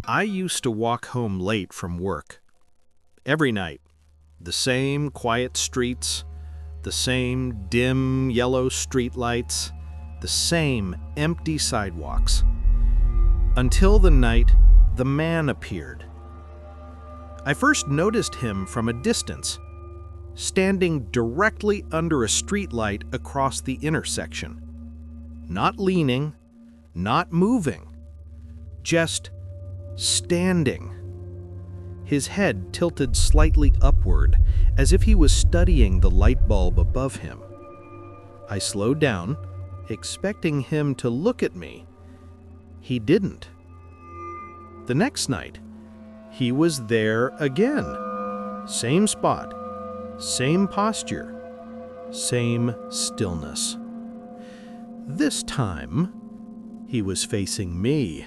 I used to walk home late from work. Every night, the same quiet streets, the same dim yellow streetlights, the same empty sidewalks. Until the night the man appeared. I first noticed him from a distance, standing directly under a streetlight across the intersection. Not leaning, not moving, just standing. His head tilted slightly upward, as if he was studying the light bulb above him. I slowed down, expecting him to look at me. He didn't. The next night, he was there again. Same spot, same posture, same stillness. This time, he was facing me.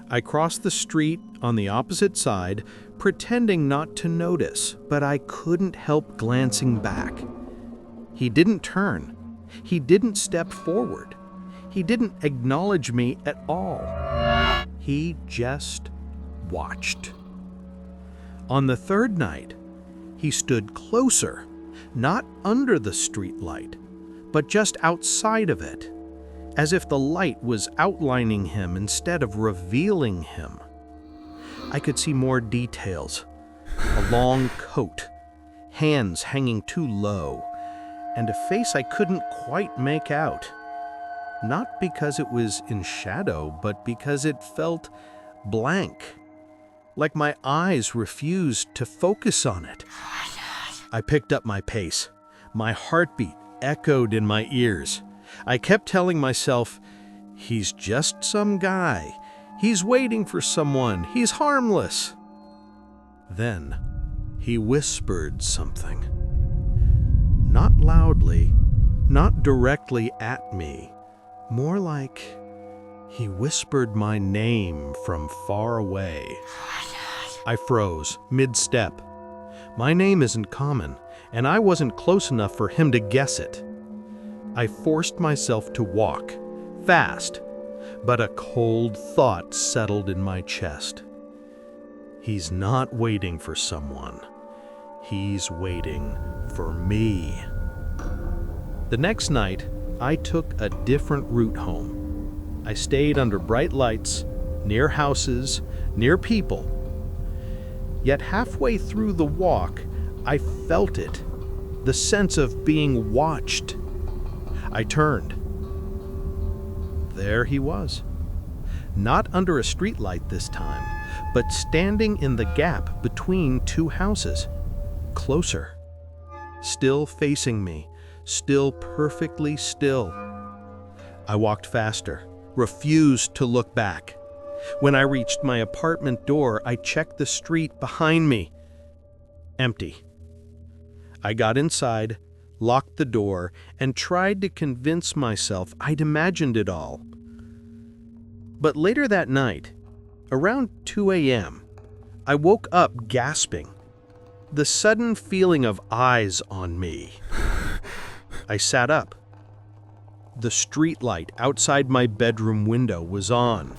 I crossed the street on the opposite side, pretending not to notice, but I couldn't help glancing back. He didn't turn. He didn't step forward. He didn't acknowledge me at all. He just watched. On the third night, he stood closer, not under the streetlight, but just outside of it, as if the light was outlining him instead of revealing him. I could see more details. A long coat, hands hanging too low, and a face I couldn't quite make out. Not because it was in shadow, but because it felt blank, like my eyes refused to focus on it. I picked up my pace. My heartbeat echoed in my ears. I kept telling myself, he's just some guy. He's waiting for someone. He's harmless. Then he whispered something. Not loudly, not directly at me. More like he whispered my name from far away. I froze, mid-step. My name isn't common, and I wasn't close enough for him to guess it. I forced myself to walk, fast, but a cold thought settled in my chest. He's not waiting for someone. He's waiting for me. The next night, I took a different route home. I stayed under bright lights, near houses, near people. Yet halfway through the walk, I felt it, the sense of being watched. I turned. There he was. Not under a streetlight this time, but standing in the gap between two houses. Closer. Still facing me. Still perfectly still. I walked faster, refused to look back. When I reached my apartment door, I checked the street behind me. Empty. I got inside, locked the door, and tried to convince myself I'd imagined it all. But later that night, around 2 a.m., I woke up gasping. The sudden feeling of eyes on me. I sat up. The streetlight outside my bedroom window was on.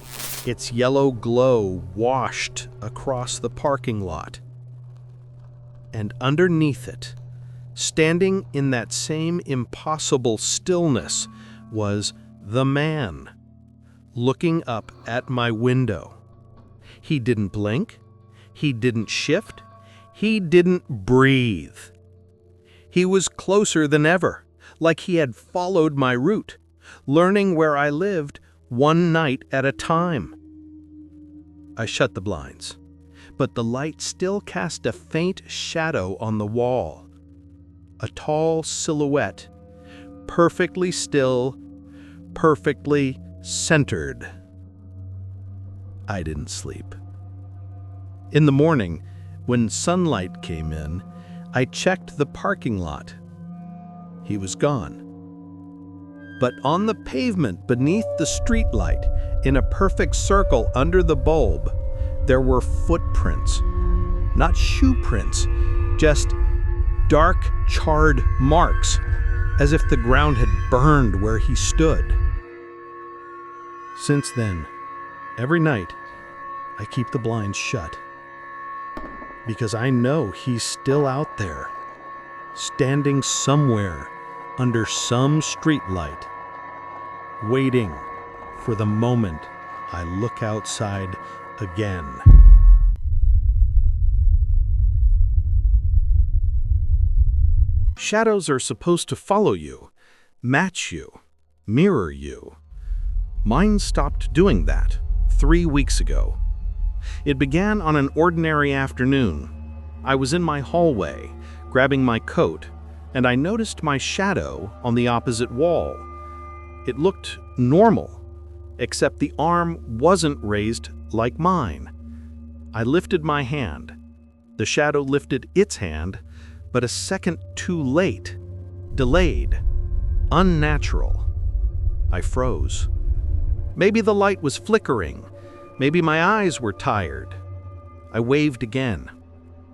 Its yellow glow washed across the parking lot. And underneath it, standing in that same impossible stillness, was the man, looking up at my window. He didn't blink. He didn't shift. He didn't breathe. He was closer than ever, like he had followed my route, learning where I lived one night at a time. I shut the blinds, but the light still cast a faint shadow on the wall. A tall silhouette, perfectly still, perfectly centered. I didn't sleep. In the morning, when sunlight came in, I checked the parking lot. He was gone. But on the pavement beneath the streetlight, in a perfect circle under the bulb, there were footprints. Not shoe prints, just dark, charred marks, as if the ground had burned where he stood. Since then, every night, I keep the blinds shut because I know he's still out there, standing somewhere under some streetlight, waiting for the moment I look outside again. Shadows are supposed to follow you, match you, mirror you. Mine stopped doing that 3 weeks ago. It began on an ordinary afternoon. I was in my hallway, grabbing my coat, and I noticed my shadow on the opposite wall. It looked normal, except the arm wasn't raised like mine. I lifted my hand. The shadow lifted its hand, but a second too late, delayed, unnatural. I froze. Maybe the light was flickering. Maybe my eyes were tired. I waved again.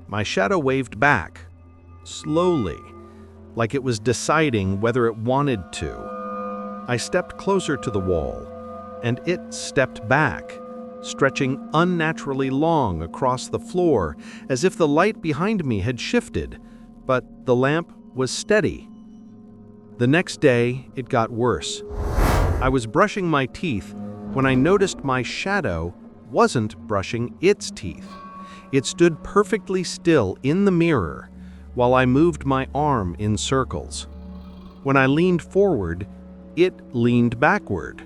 My shadow waved back, slowly, like it was deciding whether it wanted to. I stepped closer to the wall, and it stepped back, stretching unnaturally long across the floor, as if the light behind me had shifted, but the lamp was steady. The next day, it got worse. I was brushing my teeth when I noticed my shadow wasn't brushing its teeth. It stood perfectly still in the mirror while I moved my arm in circles. When I leaned forward, it leaned backward.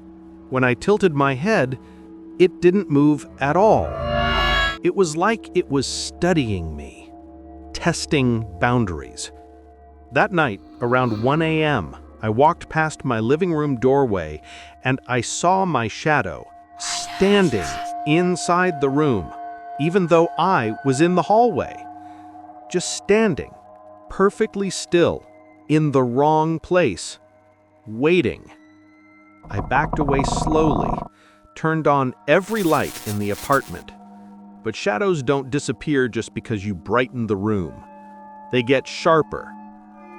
When I tilted my head, it didn't move at all. It was like it was studying me, testing boundaries. That night, around 1 a.m., I walked past my living room doorway and I saw my shadow standing inside the room, even though I was in the hallway. Just standing, perfectly still, in the wrong place, waiting. I backed away slowly, turned on every light in the apartment. But shadows don't disappear just because you brighten the room. They get sharper.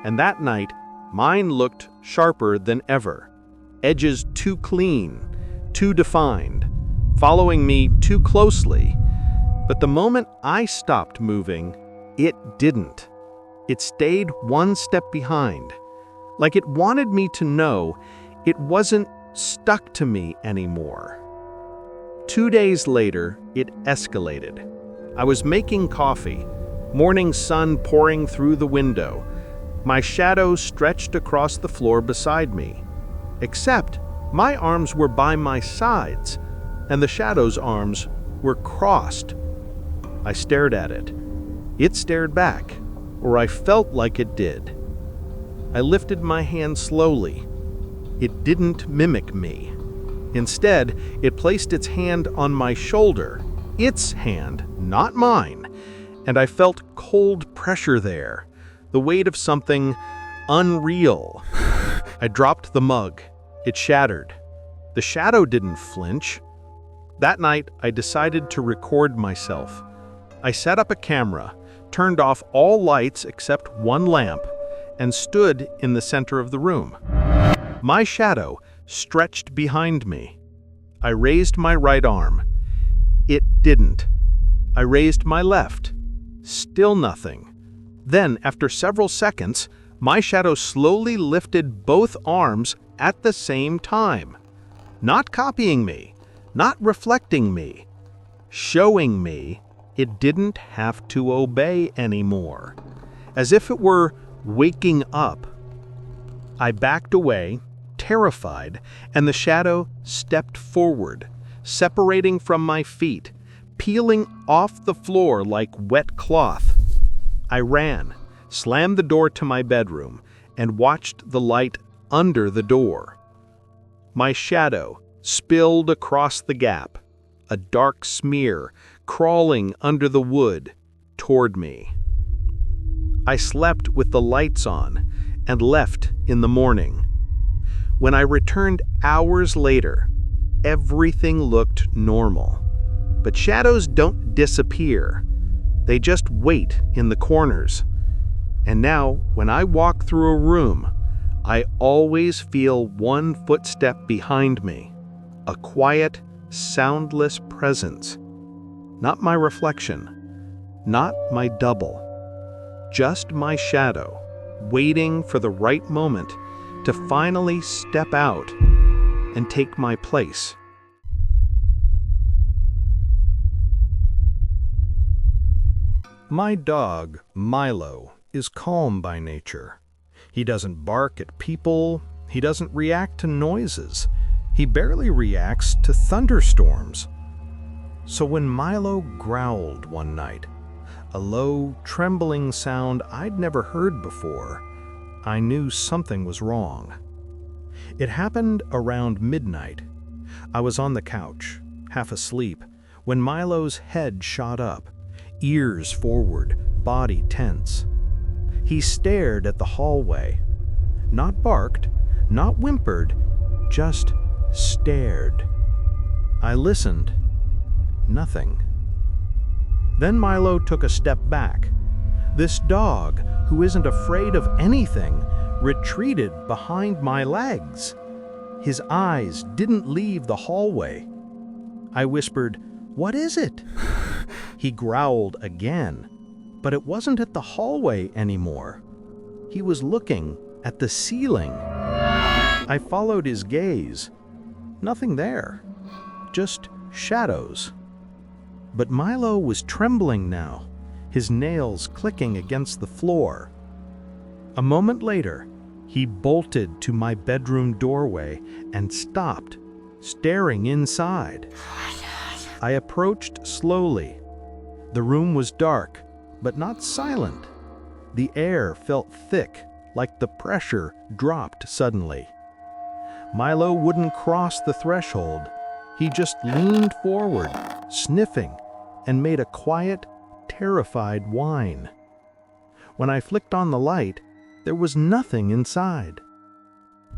And that night, mine looked sharper than ever. Edges too clean, too defined, following me too closely. But the moment I stopped moving, it didn't. It stayed one step behind, like it wanted me to know it wasn't stuck to me anymore. 2 days later, it escalated. I was making coffee, morning sun pouring through the window. My shadow stretched across the floor beside me, except my arms were by my sides, and the shadow's arms were crossed. I stared at it. It stared back, or I felt like it did. I lifted my hand slowly. It didn't mimic me. Instead, it placed its hand on my shoulder, its hand, not mine, and I felt cold pressure there, the weight of something unreal. I dropped the mug. It shattered. The shadow didn't flinch. That night, I decided to record myself. I set up a camera, turned off all lights except one lamp, and stood in the center of the room. My shadow stretched behind me. I raised my right arm. It didn't. I raised my left. Still nothing. Then, after several seconds, my shadow slowly lifted both arms at the same time. Not copying me, not reflecting me, showing me it didn't have to obey anymore, as if it were waking up. I backed away, terrified, and the shadow stepped forward, separating from my feet, peeling off the floor like wet cloth. I ran, slammed the door to my bedroom, and watched the light under the door. My shadow spilled across the gap, a dark smear crawling under the wood toward me. I slept with the lights on and left in the morning. When I returned hours later, everything looked normal. But shadows don't disappear. They just wait in the corners. And now, when I walk through a room, I always feel one footstep behind me, a quiet, soundless presence. Not my reflection, not my double, just my shadow, waiting for the right moment to finally step out and take my place. My dog, Milo, is calm by nature. He doesn't bark at people, he doesn't react to noises, he barely reacts to thunderstorms. So when Milo growled one night, a low, trembling sound I'd never heard before, I knew something was wrong. It happened around midnight. I was on the couch, half asleep, when Milo's head shot up, ears forward, body tense. He stared at the hallway, not barked, not whimpered, just stared. I listened. Nothing. Then Milo took a step back. This dog, who isn't afraid of anything, retreated behind my legs. His eyes didn't leave the hallway. I whispered, "What is it?" He growled again, but it wasn't at the hallway anymore. He was looking at the ceiling. I followed his gaze. Nothing there, just shadows. But Milo was trembling now, his nails clicking against the floor. A moment later, he bolted to my bedroom doorway and stopped, staring inside. I approached slowly. The room was dark, but not silent. The air felt thick, like the pressure dropped suddenly. Milo wouldn't cross the threshold. He just leaned forward, sniffing, and made a quiet, terrified whine. When I flicked on the light, there was nothing inside.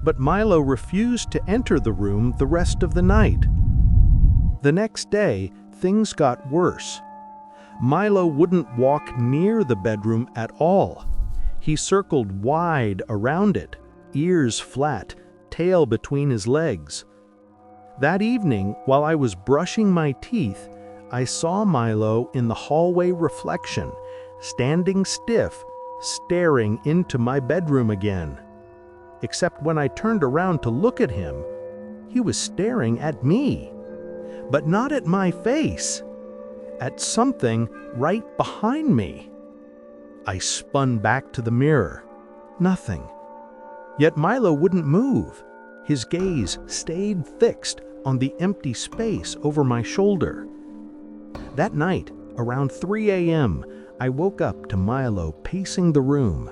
But Milo refused to enter the room the rest of the night. The next day, things got worse. Milo wouldn't walk near the bedroom at all. He circled wide around it, ears flat, tail between his legs. That evening, while I was brushing my teeth, I saw Milo in the hallway reflection, standing stiff, staring into my bedroom again. Except when I turned around to look at him, he was staring at me. But not at my face, at something right behind me. I spun back to the mirror. Nothing. Yet Milo wouldn't move. His gaze stayed fixed on the empty space over my shoulder. That night, around 3 a.m., I woke up to Milo pacing the room.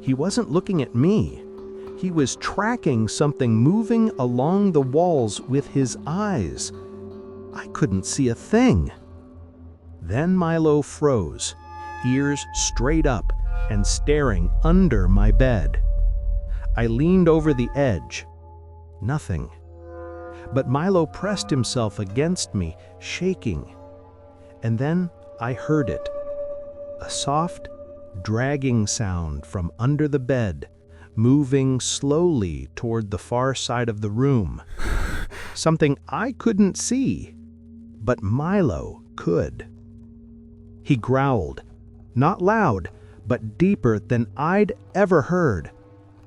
He wasn't looking at me. He was tracking something moving along the walls with his eyes. I couldn't see a thing. Then Milo froze, ears straight up and staring under my bed. I leaned over the edge. Nothing. But Milo pressed himself against me, shaking. And then I heard it. A soft, dragging sound from under the bed, moving slowly toward the far side of the room. Something I couldn't see, but Milo could. He growled, not loud, but deeper than I'd ever heard.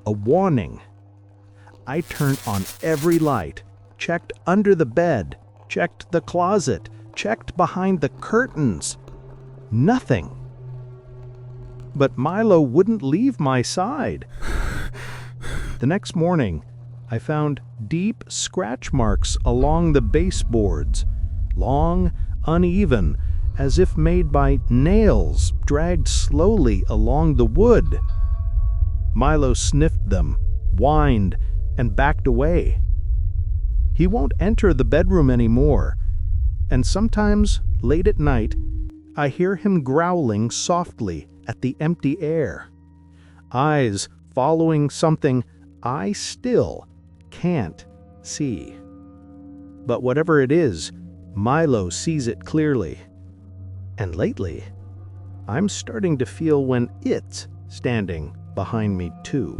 A warning. I turned on every light, checked under the bed, checked the closet, checked behind the curtains. Nothing. But Milo wouldn't leave my side. The next morning, I found deep scratch marks along the baseboards, long, uneven, as if made by nails dragged slowly along the wood. Milo sniffed them, whined, and backed away. He won't enter the bedroom anymore, and sometimes, late at night, I hear him growling softly at the empty air, eyes following something I still can't see. But whatever it is, Milo sees it clearly. And lately, I'm starting to feel when it's standing behind me too.